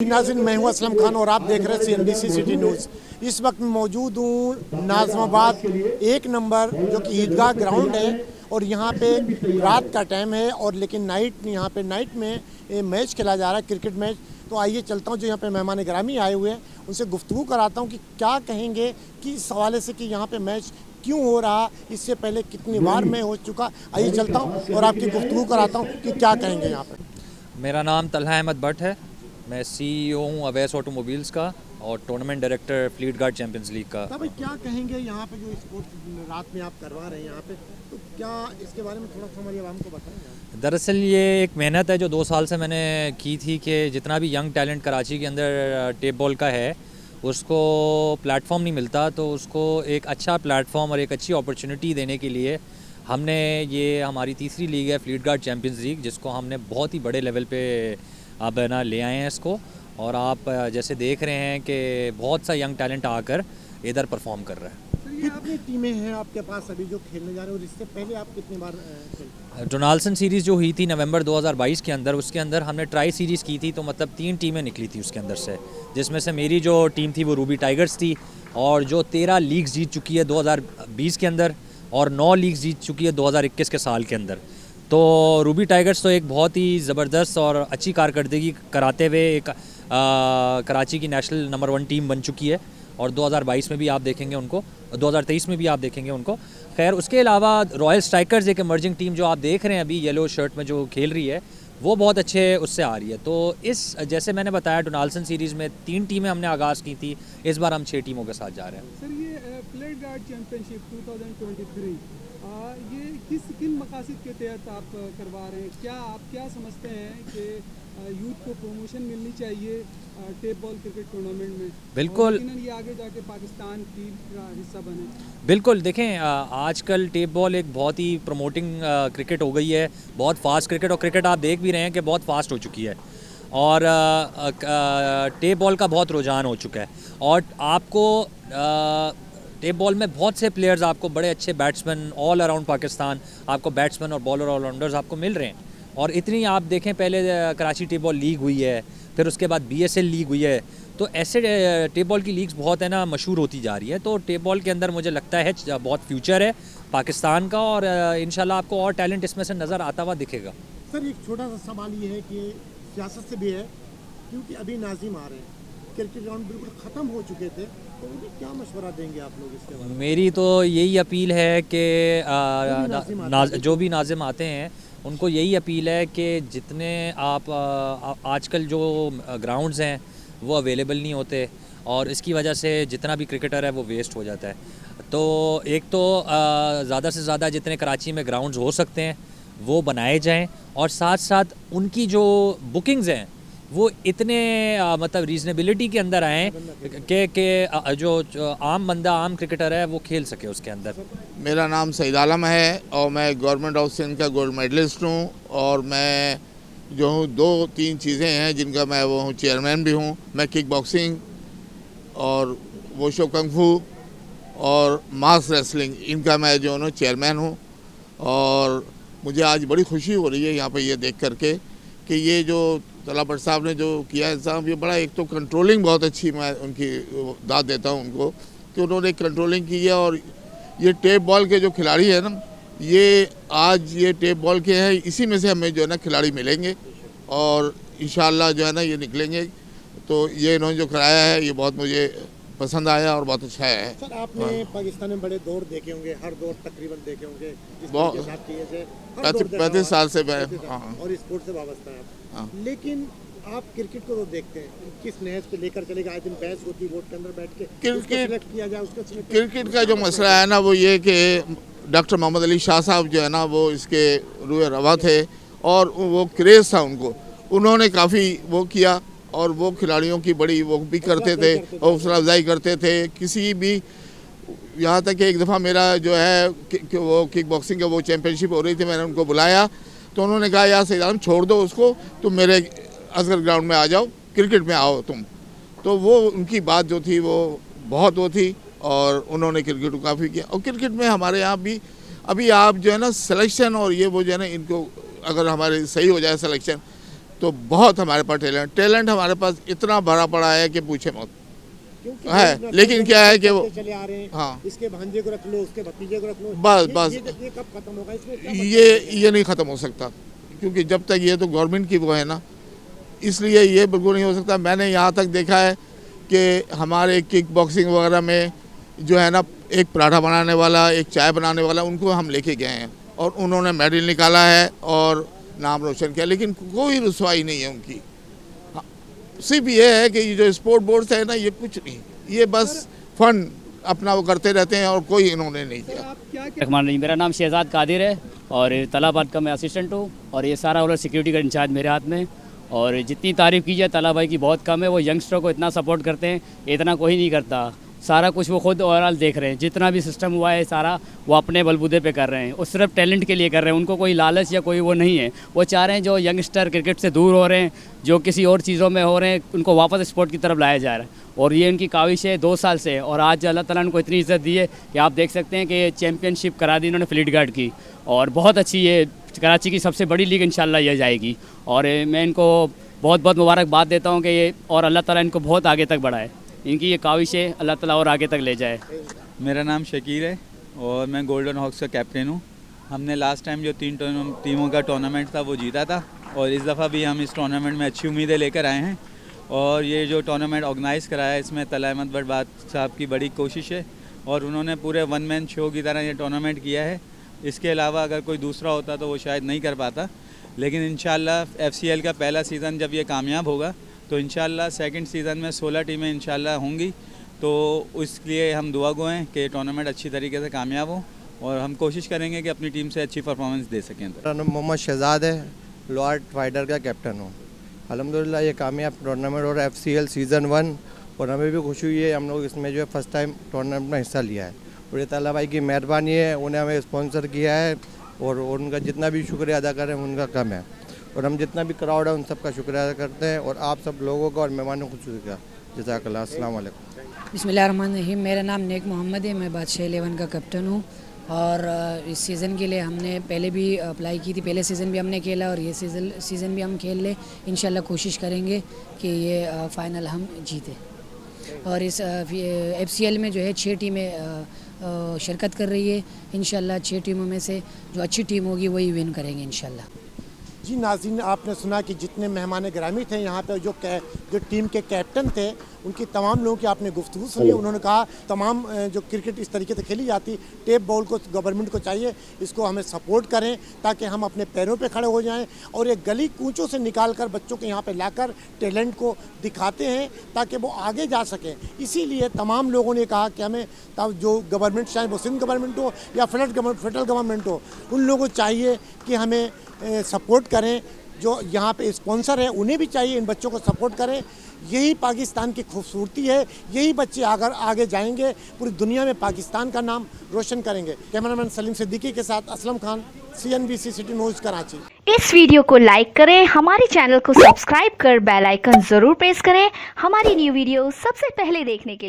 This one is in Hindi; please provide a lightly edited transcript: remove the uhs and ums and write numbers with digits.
नाज़रीन, मैं हूं असलम खान और आप देख रहे हैं CNBC सिटी न्यूज़। इस वक्त मौजूद हूं नाज़िमाबाद 1 नंबर जो कि ईदगाह ग्राउंड है और यहाँ पे रात का टाइम है और लेकिन यहाँ पे नाइट में मैच खेला जा रहा है, क्रिकेट मैच। तो आइए चलता हूँ, जो यहाँ पे मेहमान गिरामी आए हुए हैं उनसे गुफ्तगू कराता हूँ कि क्या कहेंगे कि इस हवाले से कि यहाँ पे मैच क्यों हो रहा, इससे पहले कितनी बार मैं हो चुका। आइए चलता हूँ और आपकी गुफ्तगू कराता हूँ कि क्या कहेंगे यहाँ पे। मेरा नाम तलहा अहमद भट्ट है। मैं CEO हूँ अवैस ऑटोमोबाइल्स का और tournament director fleet guard champions league का। भाई क्या कहेंगे यहाँ पे जो स्पोर्ट्स रात में आप करवा रहे हैं यहाँ पे, तो क्या इसके बारे में थोड़ा सा हमारी आवाम को बताएंगे? दरअसल ये एक मेहनत है जो 2 साल से मैंने की थी कि जितना भी यंग टैलेंट कराची के अंदर टेप बॉल का है उसको प्लेटफॉर्म नहीं मिलता, तो उसको एक अच्छा प्लेटफॉर्म और एक अच्छी अपॉर्चुनिटी देने के लिए हमने ये हमारी तीसरी लीग है फ्लीट गार्ड चैंपियंस लीग, जिसको हमने बहुत ही बड़े लेवल पे अब ना ले आए हैं इसको। और आप जैसे देख रहे हैं कि बहुत सा यंग टैलेंट आकर इधर परफॉर्म कर रहा है। कितनी टीमें हैं आपके पास अभी जो खेलने जा रहे हो और इससे पहले आप कितनी बार खेले? डोनाल्डसन सीरीज़ जो हुई थी नवंबर 2022 के अंदर, उसके अंदर हमने ट्राई सीरीज़ की थी, तो मतलब 3 टीमें निकली थी उसके अंदर से, जिसमें से मेरी जो टीम थी वो रूबी टाइगर्स थी और जो 13 लीग्स जीत चुकी है 2020 के अंदर और 9 लीग्स जीत चुकी है 2021 के साल के अंदर। तो रूबी टाइगर्स तो एक बहुत ही ज़बरदस्त और अच्छी कारकर्दगी कराते हुए एक कराची की नेशनल नंबर 1 टीम बन चुकी है और 2022 में भी आप देखेंगे उनको, 2023 में भी आप देखेंगे उनको। खैर उसके अलावा रॉयल स्ट्राइकर्स एक इमर्जिंग टीम जो आप देख रहे हैं अभी येलो शर्ट में जो खेल रही है वो बहुत अच्छे उससे आ रही है। तो इस जैसे मैंने बताया डोनाल्डसन सीरीज़ में 3 टीमें हमने आगाज़ की थी, इस बार हम 6 टीमों के साथ जा रहे हैं। सर ये फ्लीट गार्ड चैम्पियनशिप 2023 ये किन मकासद के तहत आप करवा रहे हैं? आप क्या समझते हैं कि यूथ को प्रमोशन मिलनी चाहिए टेप बॉल क्रिकेट टूर्नामेंट में? बिल्कुल, ये आगे जाके पाकिस्तान की हिस्सा बने। बिल्कुल। देखें आजकल टेप बॉल एक बहुत ही प्रमोटिंग क्रिकेट हो गई है, बहुत फास्ट क्रिकेट, और क्रिकेट आप देख भी रहे हैं कि बहुत फास्ट हो चुकी है और टेप बॉल का बहुत रुझान हो चुका है। और आपको टेप बॉल में बहुत से प्लेयर्स, आपको बड़े अच्छे बैट्समैन ऑल अराउंड पाकिस्तान, आपको बैट्समैन और बॉलर ऑलराउंडर्स आपको मिल रहे हैं। और इतनी आप देखें, पहले कराची टेप बॉल लीग हुई है, फिर उसके बाद BSL लीग हुई है, तो ऐसे टेप बॉल की लीग्स बहुत है ना मशहूर होती जा रही है। तो टेप बॉल के अंदर मुझे लगता है बहुत फ्यूचर है पाकिस्तान का और इंशाल्लाह आपको और टैलेंट इसमें से नज़र आता हुआ दिखेगा। सर एक छोटा सा सवाल ये है कि सियासत से भी है, क्योंकि अभी नाजिम आ रहे हैं, क्रिकेट ग्राउंड बिल्कुल ख़त्म हो चुके थे, तो उन्हें क्या मशवरा देंगे आप लोग इसके बारे में? मेरी तो यही अपील है कि जो भी नाजिम आते हैं उनको यही अपील है कि जितने आप आजकल जो ग्राउंड्स हैं वो अवेलेबल नहीं होते और इसकी वजह से जितना भी क्रिकेटर है वो वेस्ट हो जाता है। तो एक तो ज़्यादा से ज़्यादा जितने कराची में ग्राउंड्स हो सकते हैं वो बनाए जाएं और साथ साथ उनकी जो बुकिंग्स हैं वो इतने मतलब रीजनेबिलिटी के अंदर आएँ कि जो आम बंदा, आम क्रिकेटर है वो खेल सके उसके अंदर। मेरा नाम सईद आलम है और मैं गवर्नमेंट ऑफ सिंध का गोल्ड मेडलिस्ट हूँ और मैं जो हूँ 2-3 चीज़ें हैं जिनका मैं वो हूँ चेयरमैन भी हूँ। मैं किक बॉक्सिंग और वोशो कंगफू और मास रेसलिंग, इनका मैं जो हूँ चेयरमैन हूँ। और मुझे आज बड़ी खुशी हो रही है यहाँ पे ये देख करके कि ये जो तला भट्ट साहब ने जो किया है साहब, ये बड़ा, एक तो कंट्रोलिंग बहुत अच्छी, मैं उनकी दाद देता हूँ उनको कि उन्होंने कंट्रोलिंग की है। और ये टेप बॉल के जो खिलाड़ी है ना, ये आज ये टेप बॉल के हैं, इसी में से हमें जो है ना खिलाड़ी मिलेंगे और इंशाल्लाह जो है ना ये निकलेंगे। तो ये इन्होंने जो कराया है ये बहुत मुझे पसंद आया और बहुत अच्छा है। सर आपने पाकिस्तान में बड़े दौर देखे होंगे, हर दौर तकरीबन देखे होंगे, बहुत 35 साल से मैं और स्पोर्ट्स से वाबस्ता है आप। लेकिन आप क्रिकेट को तो देखते हैं, किस नहज पे लेकर चलेगा, आज दिन बहस होती है वोट के अंदर बैठ के क्रिकेट किया जाए उसका। क्रिकेट का जो मसला है ना वो ये कि डॉक्टर मोहम्मद अली शाह साहब जो है ना वो इसके रूए रवा थे और वो क्रेज़ था उनको, उन्होंने काफ़ी वो किया और वो खिलाड़ियों की बड़ी वो भी करते थे, हौसला अफजाई करते थे किसी भी। यहाँ तक कि एक दफ़ा मेरा जो है वो किक बॉक्सिंग का वो चैम्पियनशिप हो रही थी, मैंने उनको बुलाया तो उन्होंने कहा यार सईद आलम छोड़ दो उसको, तुम मेरे असगर ग्राउंड में आ जाओ, क्रिकेट में आओ तुम। तो वो उनकी बात जो थी वो बहुत वो थी और उन्होंने क्रिकेट को काफ़ी किया। और क्रिकेट में हमारे यहाँ भी अभी आप जो है ना सिलेक्शन और ये वो जो है ना, इनको अगर हमारे सही हो जाए सिलेक्शन तो बहुत हमारे पास टैलेंट हमारे पास इतना भरा पड़ा है कि पूछे मत क्योंकि है। लेकिन क्या है कि वो चले आ रहे हैं, हाँ, इसके भांजे को रख लो, उसके भतीजे को रख लो, बस ये कब खत्म होगा? इसमें क्या ये नहीं ख़त्म हो सकता, क्योंकि जब तक ये तो गवर्नमेंट की वो है ना, इसलिए ये बिल्कुल नहीं हो सकता। मैंने यहाँ तक देखा है कि हमारे किक बॉक्सिंग वगैरह में जो है ना, एक पराठा बनाने वाला, एक चाय बनाने वाला, उनको हम लेके गए हैं और उन्होंने मेडल निकाला है और नाम रोशन किया, लेकिन कोई रुसवाई नहीं है उनकी। सिर्फ ये है कि ये जो स्पोर्ट बोर्ड है ना, ये कुछ नहीं, ये बस फंड अपना वो करते रहते हैं और कोई इन्होंने नहीं किया। आप क्या रहमान रहीम, मेरा नाम शहजाद कादिर है और तालाबाद का मैं असिस्टेंट हूँ और ये सारा ओवरऑल सिक्योरिटी का इंचार्ज मेरे हाथ में। और जितनी तारीफ़ की जाए ताला भाई की बहुत कम है, वो यंगस्टर को इतना सपोर्ट करते हैं, इतना कोई नहीं करता। सारा कुछ वो खुद ओवरऑल देख रहे हैं, जितना भी सिस्टम हुआ है सारा वो अपने बलबूते पे कर रहे हैं और सिर्फ टैलेंट के लिए कर रहे हैं। उनको कोई लालच या कोई वो नहीं है, वो चाह रहे हैं जो यंगस्टर क्रिकेट से दूर हो रहे हैं, जो किसी और चीज़ों में हो रहे हैं, उनको वापस स्पोर्ट की तरफ लाया जा रहा है। और ये इनकी काविश है 2 साल से, और आज अल्लाह ताला ने उनको इतनी इज़्ज़त दी है कि आप देख सकते हैं कि चैम्पियनशिप करा दी इन्होंने फ्लीट गार्ड की, और बहुत अच्छी ये कराची की सबसे बड़ी लीग इंशाल्लाह ये जाएगी। और मैं इनको बहुत बहुत मुबारकबाद देता हूँ कि ये, और अल्लाह ताला इनको बहुत आगे तक बढ़ाए। इनकी ये काविश है, अल्लाह ताला और आगे तक ले जाए। मेरा नाम शकीर है और मैं गोल्डन हॉक्स का कैप्टन हूँ। हमने लास्ट टाइम जो 3 टीमों का टूर्नामेंट था वो जीता था, और इस दफ़ा भी हम इस टूर्नामेंट में अच्छी उम्मीदें लेकर आए हैं। और ये जो टूर्नामेंट ऑर्गेनाइज़ कराया है, इसमें तला अहमद भट्ट साहब की बड़ी कोशिश है और उन्होंने पूरे 1 मैन शो की तरह ये टूर्नामेंट किया है। इसके अलावा अगर कोई दूसरा होता तो वो शायद नहीं कर पाता, लेकिन इंशाल्लाह FCL का पहला सीज़न जब ये कामयाब होगा तो इंशाल्लाह सेकंड सीज़न में 16 टीमें इंशाल्लाह होंगी। तो इसलिए हम दुआ गो हैं कि टूर्नामेंट अच्छी तरीके से कामयाब हो और हम कोशिश करेंगे कि अपनी टीम से अच्छी परफॉर्मेंस दे सकें। मेरा नाम मोहम्मद शहजाद है, लॉर्ड फाइटर का कैप्टन हूँ। अल्हम्दुलिल्लाह ये कामयाब टूर्नामेंट और FCL सीज़न 1, और हमें भी खुशी हुई है, हम लोग इसमें जो है फर्स्ट टाइम टूर्नामेंट में हिस्सा लिया है। और ये ताला भाई की मेहरबानी है, उन्हें हमें स्पॉन्सर किया है और उनका जितना भी शुक्रिया अदा करें उनका कम है। और हम जितना भी क्राउड है उन सब का शुक्रिया अदा करते हैं, और आप सब लोगों का और मेहमानों को शुक्रिया। जज़ाकल्लाह, अस्सलाम वालेकुम। बिस्मिल्लाहिर्रहमानिर्रहीम। मेरा नाम नेक मोहम्मद है, मैं बादशाह 11 का कैप्टन हूँ। और इस सीज़न के लिए हमने पहले भी अप्लाई की थी, पहले सीज़न भी हमने खेला और ये सीज़न भी हम खेल ले। इंशाल्लाह कोशिश करेंगे कि ये फ़ाइनल हम जीते। और इस FCL में जो है 6 टीमें शिरकत कर रही है। इंशाल्लाह 6 टीमों में से जो अच्छी टीम होगी वही विन करेंगे इंशाल्लाह। जी नाज़रीन, आपने सुना कि जितने मेहमान गिरामी थे यहाँ पे, जो टीम के कैप्टन थे, उनकी तमाम लोगों की आपने गुफ्तगू सुनी। उन्होंने कहा तमाम जो क्रिकेट इस तरीके से खेली जाती, टेप बॉल को गवर्नमेंट को चाहिए इसको हमें सपोर्ट करें ताकि हम अपने पैरों पे खड़े हो जाएं, और एक गली कूचों से निकाल कर बच्चों को यहाँ पे लाकर टैलेंट को दिखाते हैं ताकि वो आगे जा सकें। इसीलिए तमाम लोगों ने कहा कि हमें तब जो गवर्नमेंट, चाहे वो सिंध गवर्नमेंट हो या फेडरल गवर्नमेंट हो, उन लोगों को चाहिए कि हमें सपोर्ट करें। जो यहाँ पे स्पॉन्सर है उन्हें भी चाहिए इन बच्चों को सपोर्ट करें। यही पाकिस्तान की खूबसूरती है, यही बच्चे अगर आगे जाएंगे पूरी दुनिया में पाकिस्तान का नाम रोशन करेंगे। कैमरामैन सलीम सिद्दीकी के साथ Aslam Khan, CNBC city news Karachi. इस वीडियो को लाइक करें, हमारे चैनल को सब्सक्राइब कर बेल आइकन जरूर प्रेस करें हमारी न्यू वीडियो सबसे पहले देखने के लिए।